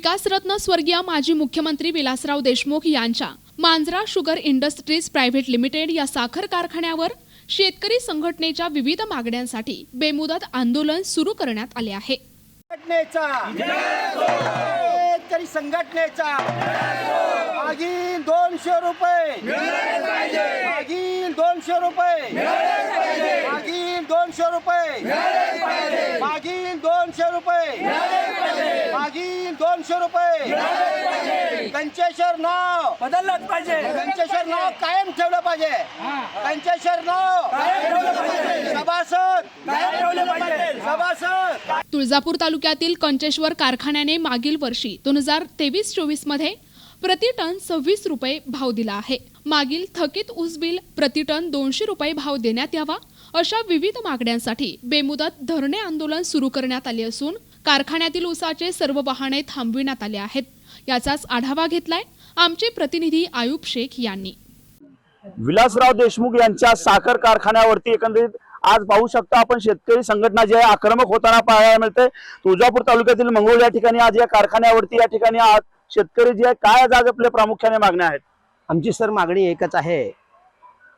विकासरत्न स्वर्गीय माजी मुख्यमंत्री विलासराव देशमुख यांच्या Manjara sugar industries private limited या साखर कारखान्यावर शेतकरी संघटनेच्या विविध मागण्यांसाठी बेमुदत आंदोलन सुरू करण्यात आले आहे। शेतकरी संघटनेचा मागील 200 रुपये मागील 200 रुपये मागील 200 रुपये मागील 200 रुपये मागील 200 रुपये कंचेश्वर नाव बदललंच पाहिजे। कंचेश्वर नाव कायम ठेवलं पाहिजे। कंचेश्वर नाव सभासद सभासद तुळजापूर तालुक्यातील कंचेश्वर कारखान्याने मागील वर्षी 2023-24 मध्ये प्रति टन 26 रुपये भाव दिला आहे। मागील थकीत ऊस बिल प्रति टन 200 रुपये भाव देण्यात यावा अशा विविध मागण्यांसाठी बेमुदत धरणे आंदोलन सुरू करण्यात आले असून कारखान्यातील ऊसाचे सर्व वाहने थांबविण्यात आले आहेत। याचाच आढावा घेतलाय आमचे प्रतिनिधी आयुब शेख यांनी। विलासराव देशमुख यांच्या साखर कारखान्यावरती एकंदरीत आज पाहू शकता आपण शेतकरी संघटना जी आहे आक्रमक होताना पाहायला मिळते। तुळजापूर तालुक्यातील मंगोळ या ठिकाणी आज या कारखान्यावरती या ठिकाणी आज शेतकरी जे आहे काय आज आपल्या प्रामुख्याने मागण्या आहेत? आमची सर मागणी एकच आहे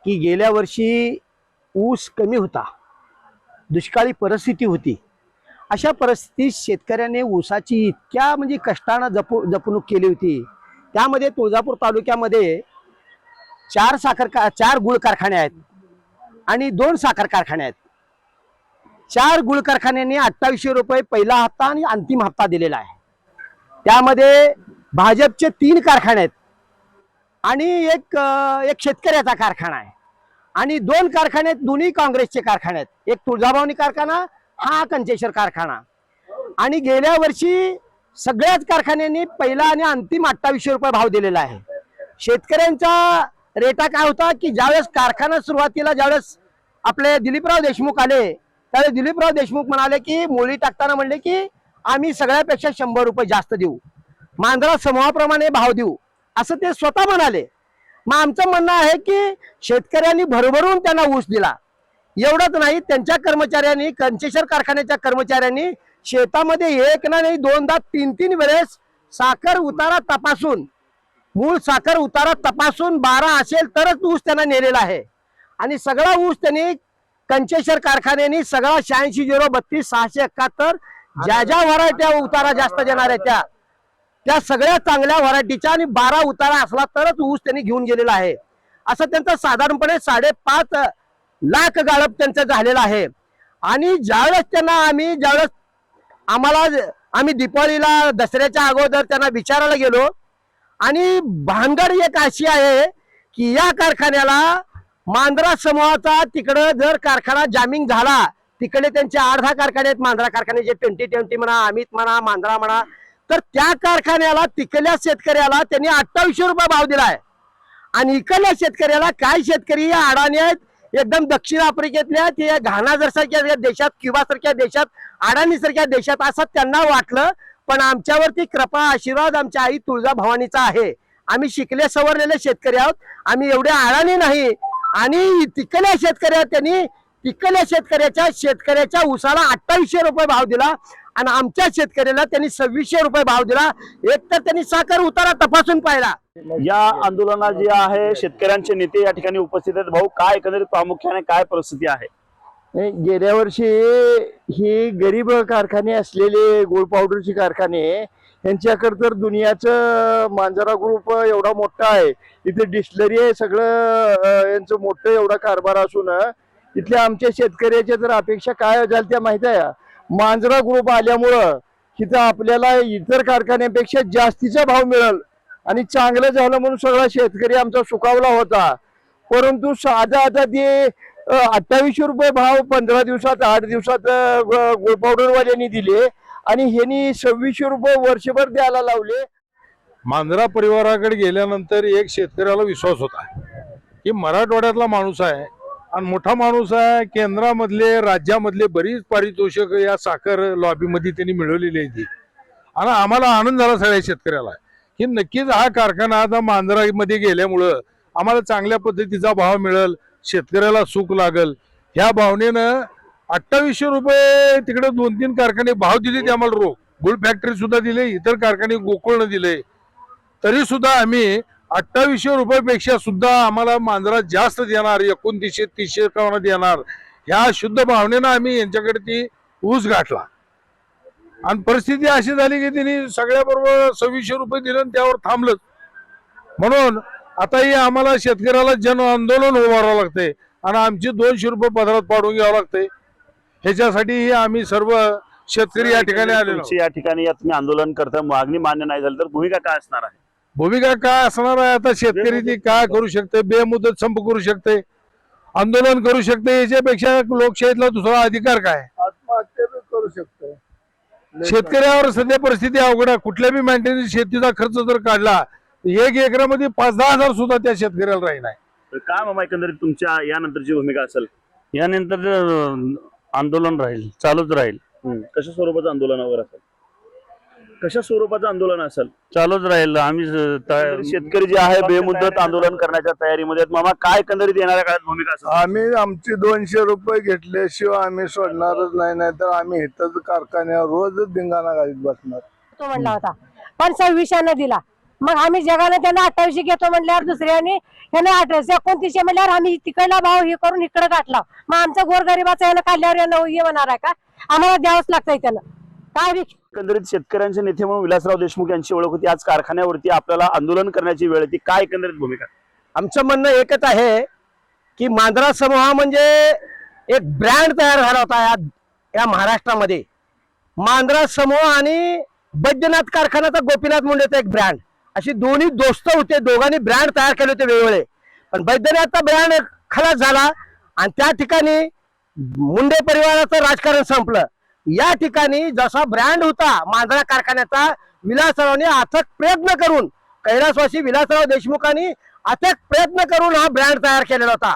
की गेल्या वर्षी ऊस कमी होता, दुष्काळी परिस्थिती होती। अशा परिस्थितीत शेतकऱ्याने ऊसाची इतक्या म्हणजे कष्टाने जपणूक केली होती। त्यामध्ये तुळजापूर तालुक्यामध्ये 4 गुळ कारखाने आहेत आणि 2 साखर कारखाने आहेत। 4 गुळ कारखान्यांनी 2800 रुपये पहिला हप्ता आणि अंतिम हप्ता दिलेला आहे। त्यामध्ये भाजपचे 3 कारखाने आहेत आणि एक शेतकऱ्याचा कारखाना आहे आणि 2 कारखाने आहेत, दोन्ही काँग्रेसचे कारखाने आहेत। एक तुळजाभवानी कारखाना, हा कंचेश्वर कारखाना। आणि गेल्या वर्षी सगळ्याच कारखान्यांनी पहिला आणि अंतिम 2800 रुपये भाव दिलेला आहे। शेतकऱ्यांचा रेटा काय होता की ज्यावेळेस कारखाना सुरुवातीला ज्यावेळेस आपले दिलीपराव देशमुख आले त्यावेळेस दिलीपराव देशमुख म्हणाले की मोळी टाकताना म्हणले की आम्ही सगळ्यापेक्षा 100 रुपये जास्त देऊ, मांजरा समूहाप्रमाणे भाव देऊ, असं ते स्वतः म्हणाले। मग आमचं म्हणणं आहे की शेतकऱ्यांनी भरभरून त्यांना ऊस दिला। एवढंच नाही, त्यांच्या कर्मचाऱ्यांनी कंचेश्वर कारखान्याच्या कर्मचाऱ्यांनी शेतामध्ये एक ना नाही 2दा 3 वेळेस साखर उतारा तपासून मूळ साखर उतारा तपासून 12 असेल तरच ऊस त्यांना नेलेला आहे। आणि सगळा ऊस त्यांनी कंचेश्वर कारखान्याने सगळा 86-032 671 ज्या ज्या व्हरायट्या उतारा जास्त देणार आहे त्या सगळ्या चांगल्या व्हरायटीच्या आणि 12 उतारा असला तरच ऊस त्यांनी घेऊन गेलेला आहे। असं त्यांचं साधारणपणे 5.5 लाख गाळप त्यांचं झालेलं आहे। आणि ज्यावेळेस त्यांना आम्ही दिवाळीला दसऱ्याच्या अगोदर त्यांना विचारायला गेलो आणि भानगड एक अशी आहे की या कारखान्याला मांजरा समूहाचा तिकडं जर कारखाना जामिंग झाला, तिकडे त्यांचे 8-10 कारखाने आहेत मांजरा कारखान्याचे, 2020 म्हणा, अमित म्हणा, मांजरा म्हणा, तर त्या कारखान्याला तिकडल्या शेतकऱ्याला त्यांनी 2800 रुपये भाव दिलाय। आणि इकडल्या शेतकऱ्याला काय शेतकरी या अडाणी आहेत, एकदम दक्षिण आफ्रिकेतल्या ते घाना सारख्या देशात, क्युबा सारख्या देशात, अडाणी सारख्या देशात असं त्यांना वाटलं। पण आमच्यावरती कृपा आशीर्वाद आमच्या आई तुळजाभवानीचा आहे। आम्ही शिकले सवरलेले शेतकरी आहोत, आम्ही एवढे अडाणी नाही। आणि तिकडल्या शेतकऱ्याच्या ऊसाला 2800 रुपये भाव दिला आणि आमच्या शेतकऱ्याला त्यांनी 2600 रुपये भाव दिला। एक तर त्यांनी साखर उतारा तपासून पाहिला। या आंदोलनात जे आहे शेतकऱ्यांचे नेते या ठिकाणी उपस्थित आहेत। भाऊ, काय एकंदरीत प्रामुख्याने काय परिस्थिती आहे? गेल्या वर्षी ही गरीब कारखाने असलेले गोल्ड पावडरचे कारखाने, यांच्याकडे तर दुनियाचं मांजरा ग्रुप एवढा मोठा आहे, इथे डिस्टिलरी आहे, सगळं यांचं मोठं एवढा कारभार असून इथल्या आमच्या शेतकऱ्याच्या तर अपेक्षा काय झाल्या माहिती आहे? मांजरा ग्रुप आल्यामुळं इथं आपल्याला इतर कारखान्यापेक्षा जास्तीचा भाव मिळेल आणि चांगलं झालं म्हणून सगळा शेतकरी आमचा सुखावला होता। परंतु आता ते 2800 रुपये भाव 15 दिवसात 8 दिवसात गोल्ड पावडरवाल्यांनी दिले आणि ह्यांनी 2600 रुपये वर्षभर द्यायला लावले। मांजरा परिवाराकडे गेल्यानंतर एक शेतकऱ्याला विश्वास होता की मराठवाड्यातला माणूस आहे आणि मोठा माणूस आहे, केंद्रामधले राज्यामधले बरीच पारितोषिक या साखर लॉबीमध्ये त्यांनी मिळवलेली आहे। आणि आम्हाला आनंद झाला सगळ्या शेतकऱ्याला की नक्कीच हा कारखाना आता मांजरामध्ये गेल्यामुळं आम्हाला चांगल्या पद्धतीचा भाव मिळेल, शेतकऱ्याला सुख लागल। ह्या भावनेनं 2800 रुपये तिकडे 2-3 कारखाने भाव दिले ते आम्हाला रोख गुळ फॅक्टरी सुद्धा दिले, इतर कारखाने गोकुळनं दिले, तरी सुद्धा आम्ही 2800 रुपयापेक्षा सुद्धा आम्हाला मांजरा जास्त देणार, 2900-3000 देणार, ह्या शुद्ध भावनेनं आम्ही यांच्याकडे ती ऊस गाठला. आणि परिस्थिती अशी झाली की त्यांनी सगळ्याबरोबर 2600 रुपये दिले आणि त्यावर थांबलं. म्हणून आता हे आम्हाला शेतकऱ्याला जन आंदोलन उभारावं लागते आणि आमची 200 रुपये पदरात पाडून घ्यावं लागते. ह्याच्यासाठी आम्ही सर्व शेतकरी या ठिकाणी आलेलो. तुमची या ठिकाणी या तुम्ही आंदोलन करता, मागणी मान्य नाही झाली तर भूमिका काय असणार आहे? भूमिका काय असणार आहे? आता शेतकरी ती काय करू शकते? बेमुदत संप करू शकते, आंदोलन करू शकते, याच्यापेक्षा लोकशाहीतला दुसरा अधिकार काय? आत्महत्या बी करू शकतो. शेतकऱ्यावर सध्या परिस्थिती अवघड आहे. कुठल्या बी मेंटेनन्स शेतीचा खर्च जर काढला, 1 एकरामध्ये 5-10 हजार सुद्धा त्या शेतकऱ्याला राही नाही. तर काय मामा एकंदरीत तुमच्या यानंतरची भूमिका असेल? यानंतर आंदोलन राहील, चालूच राहील, कशा स्वरूपाचं आंदोलन वगैरे असेल? कशा स्वरूपाचं आंदोलन असेल? चालूच राहील. आम्ही शेतकरी जे आहे बेमुदत आंदोलन करण्याच्या तयारीमध्ये आहेत. मामा काय एकंदरीत येणाऱ्या काळात भूमिका असेल? आम्ही आमची 200 रुपये घेतल्याशिवाय आम्ही सोडणारच नाही, नाहीतर आम्ही इथंच कारखान्यावर रोजच धिंगाणा घालीत बसणार. तो म्हणला होता, पण 2600 दिला. मग आम्ही जगाने त्यांना 2800 घेतो म्हणल्यावर दुसऱ्याने याने 2900 म्हणल्यावर आम्ही तिकडला भाव हे करून इकडे गाठला. मग आमचा गोरगरिबाचा यानं काढल्यावर यानं हे होणार आहे का? आम्हाला द्यावंच लागतंय त्यानं. काय एकंदरीत शेतकऱ्यांचे नेते म्हणून विलासराव देशमुख यांची ओळख होती. आज कारखान्यावरती आपल्याला आंदोलन करण्याची वेळ येते. काय एकंदरीत भूमिका? आमचं म्हणणं एकच आहे की मांजरा समूह म्हणजे एक ब्रँड तयार झाला होता या महाराष्ट्रामध्ये. मांजरा समूह आणि बैद्यनाथ कारखान्याचा गोपीनाथ मुंडेचा एक ब्रँड, अशी दोन्ही दोस्त होते. दोघांनी ब्रँड तयार केले होते वेगवेगळे. पण बैद्यनाथचा ब्रँड खलास झाला आणि त्या ठिकाणी मुंडे परिवाराचं राजकारण संपलं. या ठिकाणी जसा ब्रँड होता मांजरा कारखान्याचा, विलासरावांनी अथक प्रयत्न करून, कैलासवासी विलासराव देशमुखांनी अथक प्रयत्न करून हा ब्रँड तयार केलेला होता.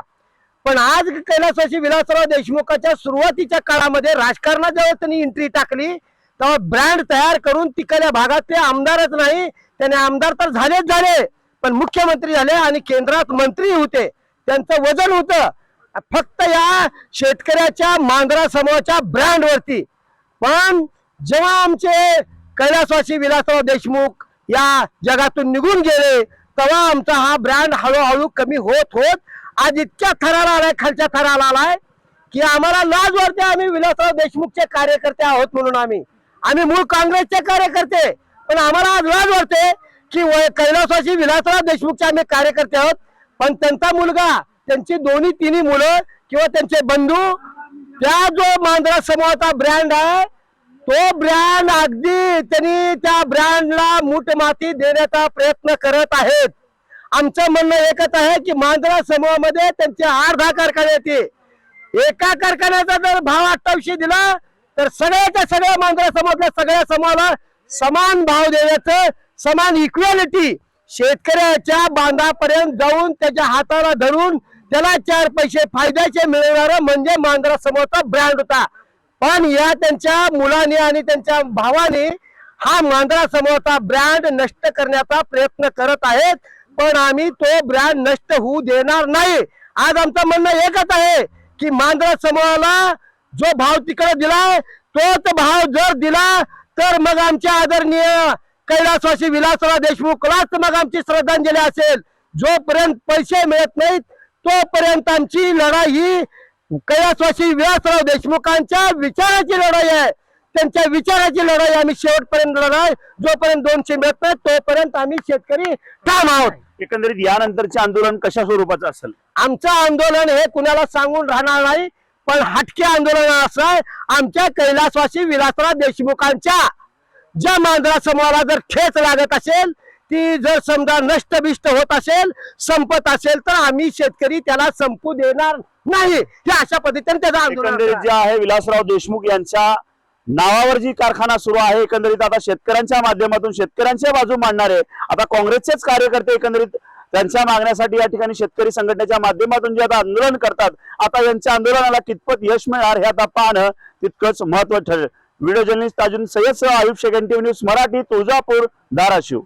पण आज कैलासवासी विलासराव देशमुखाच्या सुरुवातीच्या काळामध्ये राजकारणात जेव्हा त्यांनी एंट्री टाकली, तेव्हा ब्रँड तयार करून तिकडल्या भागात ते आमदारच नाही, त्याने आमदार तर झाले, पण मुख्यमंत्री झाले आणि केंद्रात मंत्री होते. त्यांचं वजन होतं फक्त या शेतकऱ्याच्या मांजरा समूहाच्या ब्रँड वरती. पण जेव्हा आमचे कैलासवासी विलासराव देशमुख या जगातून निघून गेले, तेव्हा आमचा हा ब्रँड हळूहळू कमी होत आज इतक्या थराला आलाय, खालच्या थराला आलाय की आम्हाला लाज वाटते. आम्ही विलासराव देशमुखचे कार्यकर्ते आहोत म्हणून आम्ही मूळ काँग्रेसचे कार्यकर्ते, पण आम्हाला आज लाज वाटते की कैलासवासी विलासराव देशमुखचे आम्ही कार्यकर्ते आहोत. पण त्यांचा मुलगा, त्यांची 2-3 मुलं किंवा त्यांचे बंधू, त्या जो मांजरा समूहाचा ब्रँड आहे, तो ब्रँड अगदी त्यांनी त्या ब्रँडला मूठ माती देण्याचा प्रयत्न करत आहेत. आमचं म्हणणं एकच आहे की मांजरा समूहामध्ये त्यांचे 8-10 कारखाने येते. एका कारखान्याचा जर भाव 2800 दिला तर सगळ्या मांजरा समूहातल्या सगळ्या समूहाला समान भाव देण्याचं, समान इक्वॅलिटी, शेतकऱ्याच्या बांधापर्यंत जाऊन त्याच्या हाताला धरून त्याला 4 पैसे फायद्याचे मिळणारं म्हणजे मांजरा समूहाचा ब्रँड होता. पण या त्यांच्या मुलांनी आणि त्यांच्या भावाने हा मांजरा समूहाचा ब्रँड नष्ट करण्याचा प्रयत्न करत आहेत. पण आम्ही तो ब्रँड नष्ट होऊ देणार नाही. आज आमचं म्हणणं एकच आहे की मांजरा समूहाला जो भाव तिकडे दिलाय तोच भाव जर दिला तर मग आमच्या आदरणीय कैलासवासी विलासराव देशमुखलाच मग आमची श्रद्धांजली असेल. जोपर्यंत पैसे मिळत नाहीत तोपर्यंत आमची लढाई ही कैलासवासी विलासराव देशमुखांच्या विचाराची लढाई आहे. त्यांच्या विचाराची लढाई आम्ही शेवटपर्यंत लढाई. जोपर्यंत 200 मिळत नाही तोपर्यंत आम्ही शेतकरी ठाम आहोत. एकंदरीत यानंतरचे आंदोलन कशा स्वरूपाचं असेल? आमचं आंदोलन हे कुणाला सांगून राहणार नाही, पण हटके आंदोलन असं आहे. आमच्या कैलासवासी विलासराव देशमुखांच्या ज्या मांजरा समूहाला जर ठेच लागत असेल, ती जर समजा नष्टबिष्ट होत असेल, संपत असेल, तर आम्ही शेतकरी त्याला संपू देणार नाही. हे अशा पद्धतीने त्याचं आंदोलन एकंदरीत जे आहे विलासराव देशमुख यांच्या नावावर जी कारखाना सुरू आहे, एकंदरीत आता शेतकऱ्यांच्या माध्यमातून शेतकऱ्यांच्या बाजू मांडणारे आता काँग्रेसचेच कार्यकर्ते एकंदरीत त्यांच्या मागण्यासाठी या ठिकाणी शेतकरी संघटनेच्या माध्यमातून जे आता आंदोलन करतात, आता यांच्या आंदोलनाला कितपत यश मिळणार हे आता पाहणं तितकंच महत्त्वाचं ठरेल. व्हिडिओ जर्नलिस्ट ताजुद्दीन सय्यद सह आयुब शेख, NTV न्यूज मराठी, तुळजापूर, धाराशिव.